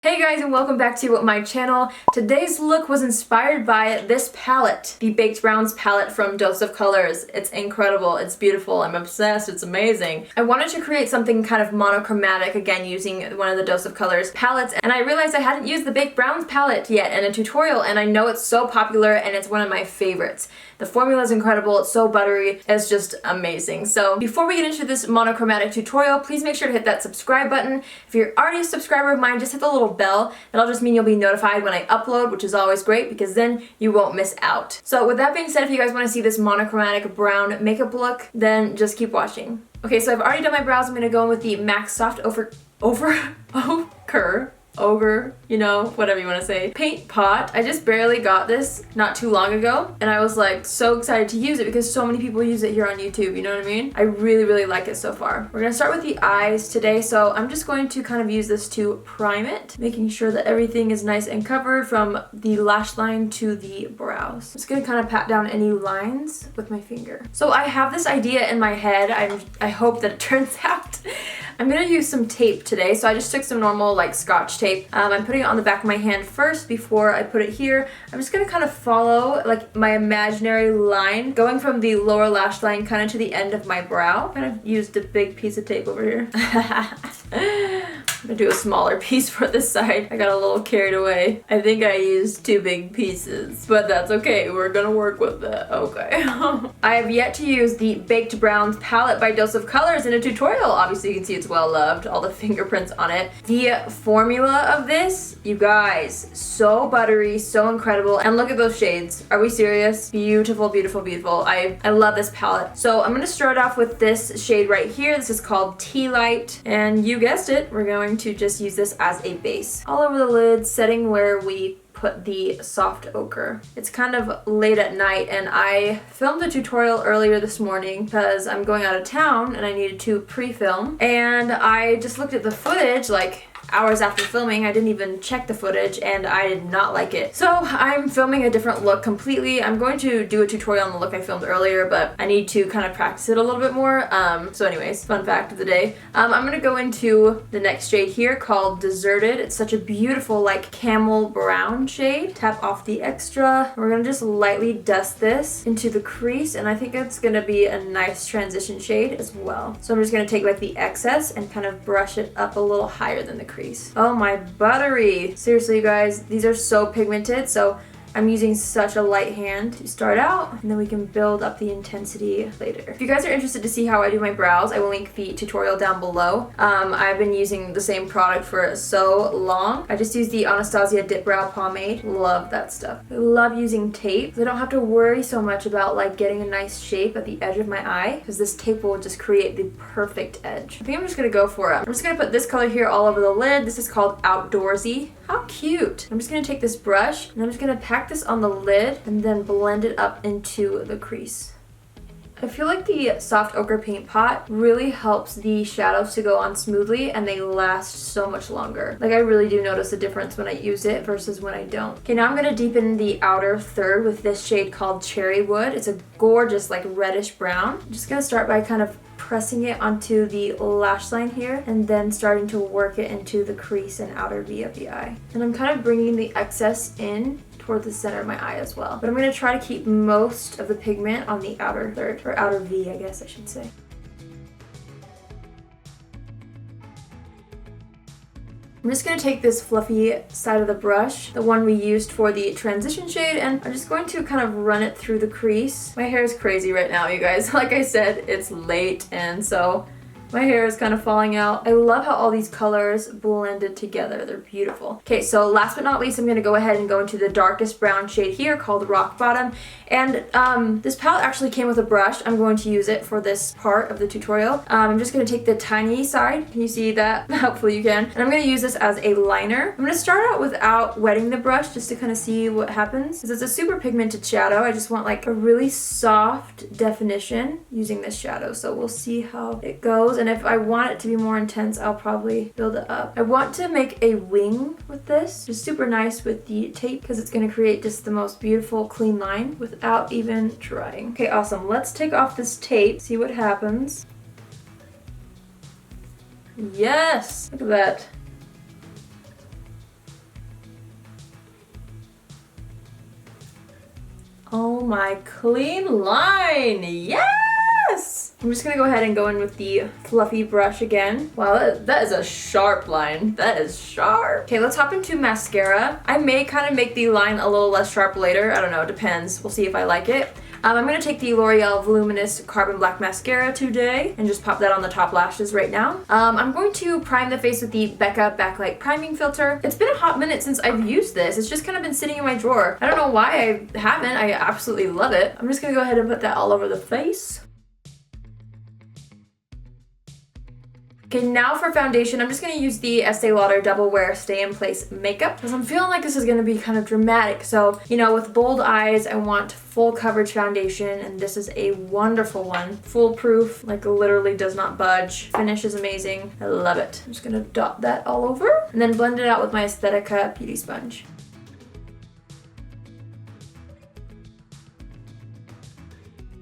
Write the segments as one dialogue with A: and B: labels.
A: Hey guys, and welcome back to my channel. Today's look was inspired by this palette, the Baked Browns palette from Dose of Colors. It's incredible, it's beautiful, I'm obsessed, it's amazing. I wanted to create something kind of monochromatic, again using one of the Dose of Colors palettes, and I realized I hadn't used the Baked Browns palette yet in a tutorial, and I know it's so popular and it's one of my favorites. The formula is incredible, it's so buttery, it's just amazing. So before we get into this monochromatic tutorial, please make sure to hit that subscribe button. If you're already a subscriber of mine, just hit the little bell. That'll just mean you'll be notified when I upload, which is always great because then you won't miss out. So with that being said, if you guys want to see this monochromatic brown makeup look, then just keep watching. Okay, so I've already done my brows. I'm going to go in with the MAC Soft Ogre, you know, whatever you want to say, paint pot. I just barely got this not too long ago, and I was like so excited to use it because so many people use it here on YouTube, you know what I mean? I really like it so far. We're gonna start with the eyes today, so I'm just going to kind of use this to prime it, making sure that everything is nice and covered from the lash line to the brows. I'm just gonna kind of pat down any lines with my finger. So I have this idea in my head. I hope that it turns out. I'm gonna use some tape today, so I just took some normal like Scotch tape. I'm putting it on the back of my hand first before I put it here. I'm just gonna kind of follow like my imaginary line, going from the lower lash line kind of to the end of my brow. Kind of used a big piece of tape over here. I'm gonna do a smaller piece for this side. I got a little carried away. I think I used two big pieces, but that's okay. We're gonna work with it. Okay. I have yet to use the Baked Browns palette by Dose of Colors in a tutorial. Obviously, you can see it's well loved. All the fingerprints on it. The formula of this, you guys, so buttery, so incredible. And look at those shades. Are we serious? Beautiful, beautiful, beautiful. I love this palette. So I'm gonna start off with this shade right here. This is called Tea Light, and you guessed it, we're going to just use this as a base all over the lid, setting where we put the soft ochre. It's kind of late at night, and I filmed a tutorial earlier this morning because I'm going out of town and I needed to pre-film, and I just looked at the footage like hours after filming. I didn't even check the footage and I did not like it. So I'm filming a different look completely. I'm going to do a tutorial on the look I filmed earlier, but I need to kind of practice it a little bit more. So anyways, fun fact of the day. I'm gonna go into the next shade here called Deserted. It's such a beautiful like camel brown shade. Tap off the extra. We're gonna just lightly dust this into the crease, and I think it's gonna be a nice transition shade as well. So I'm just gonna take like the excess and kind of brush it up a little higher than the crease. Oh my buttery. Seriously, you guys, these are so pigmented, so I'm using such a light hand to start out, and then we can build up the intensity later. If you guys are interested to see how I do my brows, I will link the tutorial down below. I've been using the same product for so long. I just use the Anastasia Dip Brow Pomade. Love that stuff. I love using tape. I don't have to worry so much about like getting a nice shape at the edge of my eye, because this tape will just create the perfect edge. I think I'm just gonna go for it. I'm just gonna put this color here all over the lid. This is called Outdoorsy. How cute. I'm just gonna take this brush and I'm just gonna pack this on the lid and then blend it up into the crease. I feel like the soft ochre paint pot really helps the shadows to go on smoothly, and they last so much longer. Like I really do notice a difference when I use it versus when I don't. Okay, now I'm gonna deepen the outer third with this shade called Cherry Wood. It's a gorgeous like reddish brown. I'm just gonna start by kind of pressing it onto the lash line here and then starting to work it into the crease and outer V of the eye. And I'm kind of bringing the excess in toward the center of my eye as well. But I'm going to try to keep most of the pigment on the outer third, or outer V, I guess I should say. I'm just going to take this fluffy side of the brush, the one we used for the transition shade, and I'm just going to kind of run it through the crease. My hair is crazy right now, you guys. Like I said, it's late, and so my hair is kind of falling out. I love how all these colors blended together. They're beautiful. Okay, so last but not least, I'm going to go ahead and go into the darkest brown shade here called Rock Bottom. And this palette actually came with a brush. I'm going to use it for this part of the tutorial. I'm just going to take the tiny side. Can you see that? Hopefully you can. And I'm going to use this as a liner. I'm going to start out without wetting the brush just to kind of see what happens. Because it's a super pigmented shadow. I just want like a really soft definition using this shadow. So we'll see how it goes. And if I want it to be more intense, I'll probably build it up. I want to make a wing with this. Just super nice with the tape because it's going to create just the most beautiful clean line without even trying. Okay, awesome. Let's take off this tape, see what happens. Yes! Look at that. Oh my clean line, yes! I'm just gonna go ahead and go in with the fluffy brush again. Wow, that is a sharp line. That is sharp. Okay, let's hop into mascara. I may kind of make the line a little less sharp later. I don't know, it depends. We'll see if I like it. I'm going to take the L'Oreal Voluminous Carbon Black Mascara today and just pop that on the top lashes right now. I'm going to prime the face with the Becca Backlight Priming Filter. It's been a hot minute since I've used this. It's just kind of been sitting in my drawer. I don't know why I haven't. I absolutely love it. I'm just going to go ahead and put that all over the face. Okay, now for foundation, I'm just going to use the Estee Lauder Double Wear Stay in Place Makeup because I'm feeling like this is going to be kind of dramatic. So, you know, with bold eyes, I want full coverage foundation, and this is a wonderful one. Foolproof, like literally does not budge. Finish is amazing. I love it. I'm just going to dot that all over and then blend it out with my Aesthetica Beauty Sponge.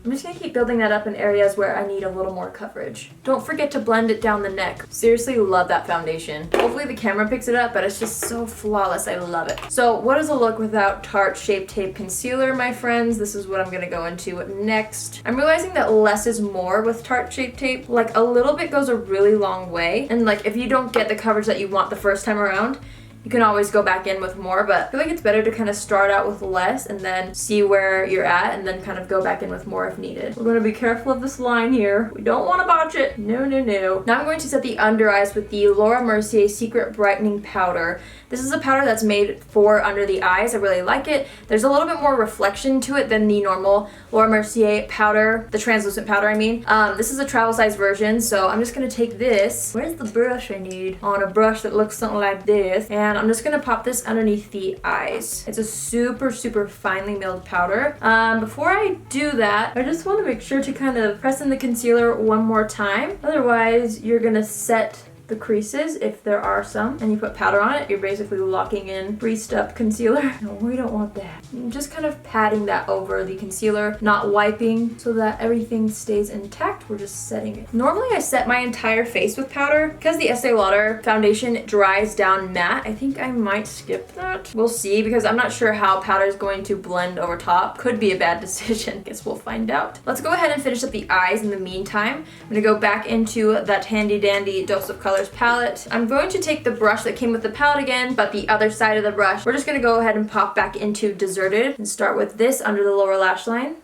A: I'm just gonna keep building that up in areas where I need a little more coverage. Don't forget to blend it down the neck. Seriously love that foundation. Hopefully the camera picks it up, but it's just so flawless. I love it. So what is a look without Tarte Shape Tape Concealer, my friends? This is what I'm gonna go into next. I'm realizing that less is more with Tarte Shape Tape. Like a little bit goes a really long way. And like if you don't get the coverage that you want the first time around, you can always go back in with more, but I feel like it's better to kind of start out with less and then see where you're at and then kind of go back in with more if needed. We're going to be careful of this line here. We don't want to botch it. No, no, no. Now I'm going to set the under eyes with the Laura Mercier Secret Brightening Powder. This is a powder that's made for under the eyes. I really like it. There's a little bit more reflection to it than the normal Laura Mercier powder, the translucent powder I mean. This is a travel size version, so I'm just going to take this. Where's the brush I need? On a brush that looks something like this. And I'm just going to pop this underneath the eyes. It's a super, super finely milled powder. Before I do that, I just want to make sure to kind of press in the concealer one more time. Otherwise, you're going to set the creases if there are some and you put powder on it, you're basically locking in greased up concealer. No, we don't want that. I'm just kind of patting that over the concealer, not wiping so that everything stays intact. We're just setting it. Normally I set my entire face with powder. Because the Estee Lauder foundation dries down matte, I think I might skip that. We'll see because I'm not sure how powder is going to blend over top. Could be a bad decision. Guess we'll find out. Let's go ahead and finish up the eyes in the meantime. I'm gonna go back into that handy dandy Dose of Colors palette. I'm going to take the brush that came with the palette again, but the other side of the brush. We're just going to go ahead and pop back into Deserted and start with this under the lower lash line.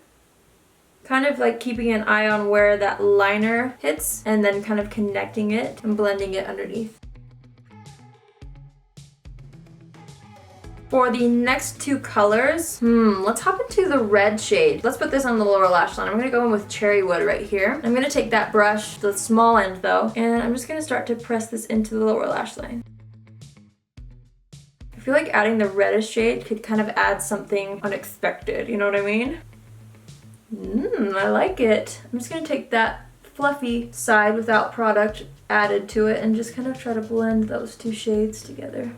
A: Kind of like keeping an eye on where that liner hits and then kind of connecting it and blending it underneath. For the next two colors, let's hop into the red shade. Let's put this on the lower lash line. I'm going to go in with Cherry Wood right here. I'm going to take that brush, the small end though, and I'm just going to start to press this into the lower lash line. I feel like adding the reddish shade could kind of add something unexpected, you know what I mean? I like it. I'm just going to take that fluffy side without product added to it and just kind of try to blend those two shades together.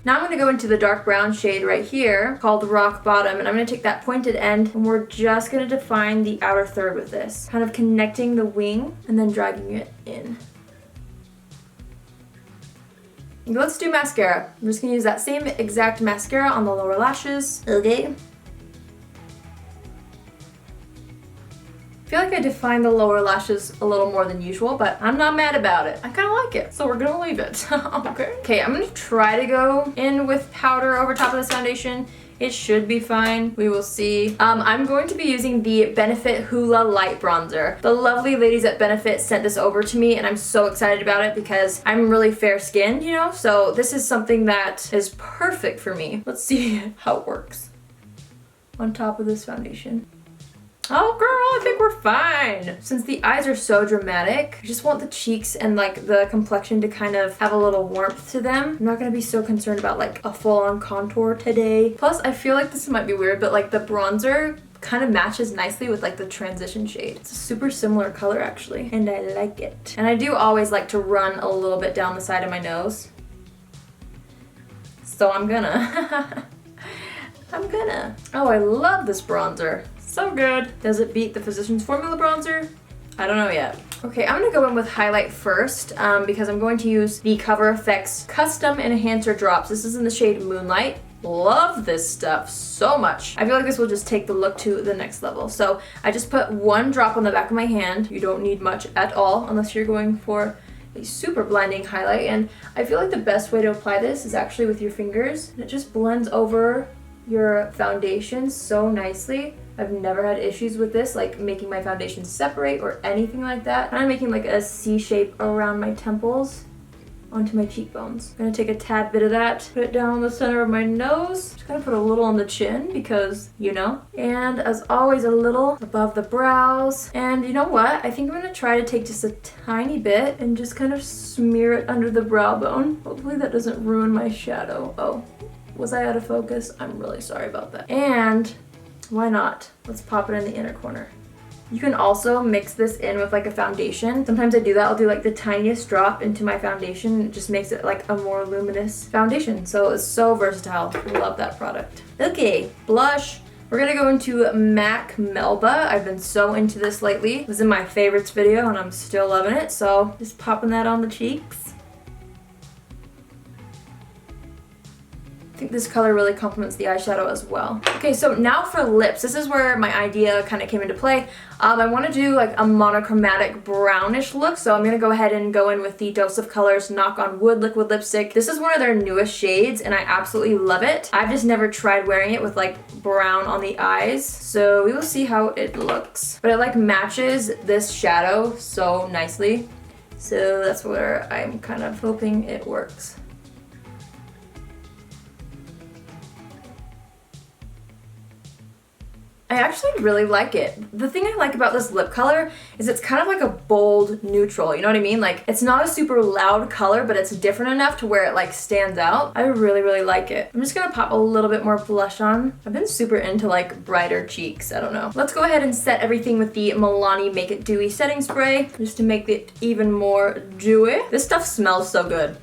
A: Now I'm going to go into the dark brown shade right here called Rock Bottom, and I'm going to take that pointed end and we're just going to define the outer third with this. Kind of connecting the wing and then dragging it in. Let's do mascara. I'm just going to use that same exact mascara on the lower lashes. Okay. I feel like I defined the lower lashes a little more than usual, but I'm not mad about it. I kind of like it, so we're gonna leave it. Okay, I'm gonna try to go in with powder over top of this foundation. It should be fine. We will see. I'm going to be using the Benefit Hoola Light Bronzer. The lovely ladies at Benefit sent this over to me, and I'm so excited about it because I'm really fair-skinned, you know? So this is something that is perfect for me. Let's see how it works on top of this foundation. Oh girl, I think we're fine. Since the eyes are so dramatic, I just want the cheeks and like the complexion to kind of have a little warmth to them. I'm not gonna be so concerned about like a full-on contour today. Plus, I feel like this might be weird, but like the bronzer kind of matches nicely with like the transition shade. It's a super similar color actually, and I like it. And I do always like to run a little bit down the side of my nose. So I'm gonna. Oh, I love this bronzer. So good. Does it beat the Physicians Formula bronzer? I don't know yet. Okay, I'm gonna go in with highlight first because I'm going to use the Cover FX Custom Enhancer Drops. This is in the shade Moonlight. love this stuff so much. I feel like this will just take the look to the next level. So I just put 1 drop on the back of my hand. You don't need much at all unless you're going for a super blinding highlight. And I feel like the best way to apply this is actually with your fingers. And it just blends over your foundation so nicely. I've never had issues with this, like making my foundation separate or anything like that. And I'm making like a C shape around my temples onto my cheekbones. I'm gonna take a tad bit of that, put it down the center of my nose. Just gonna put a little on the chin because, you know. And as always, a little above the brows. And you know what? I think I'm gonna try to take just a tiny bit and just kind of smear it under the brow bone. Hopefully that doesn't ruin my shadow. Oh, was I out of focus? I'm really sorry about that. And why not? Let's pop it in the inner corner. You can also mix this in with like a foundation. Sometimes I do that. I'll do like the tiniest drop into my foundation. It just makes it like a more luminous foundation. So it's so versatile. I love that product. Okay, blush. We're gonna go into MAC Melba. I've been so into this lately. It was in my favorites video and I'm still loving it. So just popping that on the cheeks. I think this color really complements the eyeshadow as well. Okay, so now for lips. This is where my idea kind of came into play. I want to do like a monochromatic brownish look, so I'm going to go ahead and go in with the Dose of Colors Knock on Wood liquid lipstick. This is one of their newest shades and I absolutely love it. I've just never tried wearing it with like brown on the eyes, so we will see how it looks. But it like matches this shadow so nicely, so that's where I'm kind of hoping it works. I actually really like it. The thing I like about this lip color is it's kind of like a bold neutral, you know what I mean? Like, it's not a super loud color, but it's different enough to where it like stands out. I really, really like it. I'm just gonna pop a little bit more blush on. I've been super into like brighter cheeks, I don't know. Let's go ahead and set everything with the Milani Make It Dewy setting spray, just to make it even more dewy. This stuff smells so good.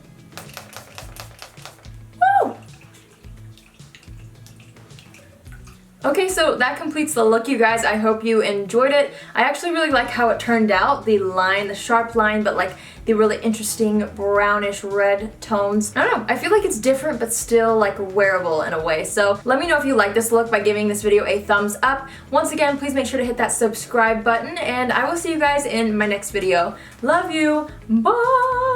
A: Okay, so that completes the look, you guys. I hope you enjoyed it. I actually really like how it turned out. The line, the sharp line, but like the really interesting brownish red tones. I don't know, I feel like it's different but still like wearable in a way. So let me know if you like this look by giving this video a thumbs up. Once again, please make sure to hit that subscribe button and I will see you guys in my next video. Love you, bye!